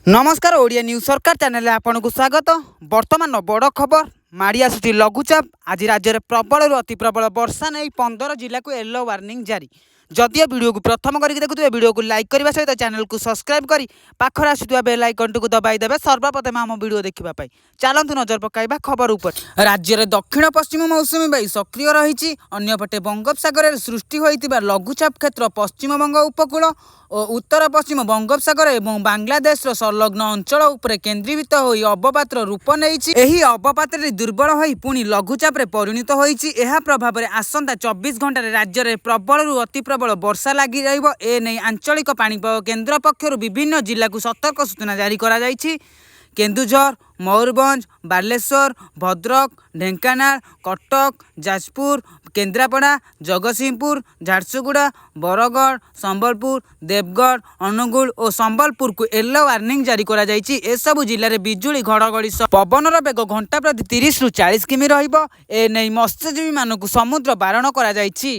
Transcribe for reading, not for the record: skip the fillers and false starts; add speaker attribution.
Speaker 1: नमस्कार ओडिया न्यूज सरकार चैनल आपन को स्वागत। वर्तमान बड़ खबर माड़ी आसुची लघुचाप। आज राज्य में प्रबल अति प्रबल वर्षा नहीं 15 जिला को येलो वार्निंग जारी। जदियो वीडियो को प्रथम करके देखुए वीडियो को लाइक करने सहित चैनल को सब्सक्राइब कर पाखर आसुवा बेल आइकन को दबाई देवे सर्वप्रथम आम वीडियो देखा। चलतु नजर पकाइबा खबर उपर। राज्य में दक्षिण पश्चिम मौसुमी बायु सक्रिय रही। अन्यपटे बंगोपसागर सृष्टि होता लघुचाप क्षेत्र पश्चिम बंग उपकूल और उत्तर पश्चिम बंगोपसागर और बांग्लादेश संलग्न अंचल उपर केन्द्रीभूत हो अवपातर रूप नहीं। अवपात दुर्बल हो पुणी लघुचाप परिणत होती। प्रभाव में आसंता 24 घंटे राज्य में प्रबल अति प्रबल वर्षा लगी रही। आंचलिक पाणीपाग केन्द्र पक्षर विभिन्न जिला को सतर्क सूचना जारी कर केन्दुझर, मयूरभंज, बालेश्वर, भद्रक, ढेंकानाल, कटक, जाजपुर, केन्द्रापड़ा, जगतसिंहपुर, झारसुगुड़ा, बरगढ़, संबलपुर, देवगढ़, अनुगुल और संबलपुर को येलो वार्निंग जारी करा जायछि। ए सबु जिले में बिजुली घड़घड़ी पवनर बेग घंटा प्रति 30 ରୁ 40 किमी रहिबो। ए नै मत्स्यजीवी मानकु समुद्र बारण करा जायछि।